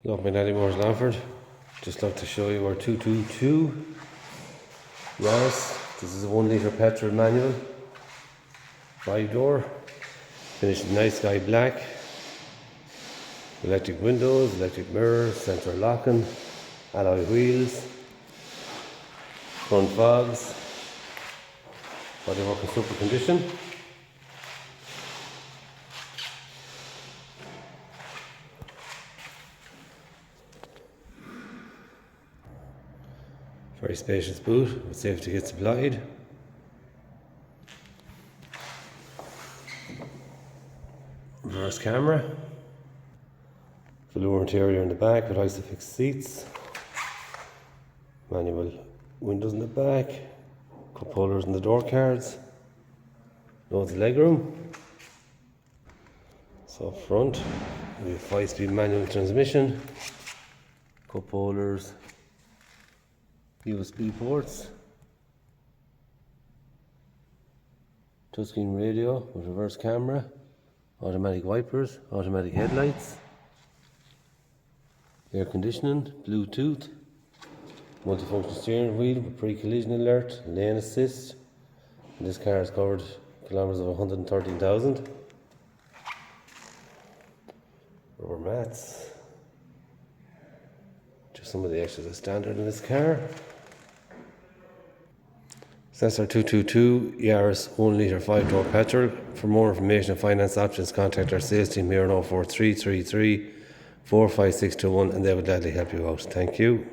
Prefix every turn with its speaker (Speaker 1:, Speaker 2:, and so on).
Speaker 1: Love my Natty Moore's Lanford. Just like to show you our 222 Yaris. This is a 1 litre petrol manual, 5-door, finished in nice sky black, electric windows, electric mirrors, central locking, alloy wheels, front fogs, bodywork in super condition. Very spacious boot with safety kit supplied. Reverse camera. Velour interior in the back with Isofix seats. Manual windows in the back. Cup holders in the door cards. Loads of legroom. So front, we have 5-speed manual transmission. Cup holders. USB ports, touchscreen radio with reverse camera, automatic wipers, automatic headlights, air conditioning, Bluetooth, multifunction steering wheel with pre-collision alert, lane assist. And this car has covered kilometres of 113,000. Rubber mats. Just some of the extras are standard in this car. So that's our 222 Yaris 1 litre 5-door petrol. For more information and finance options, contact our sales team here on 04333 45621 and they will gladly help you out. Thank you.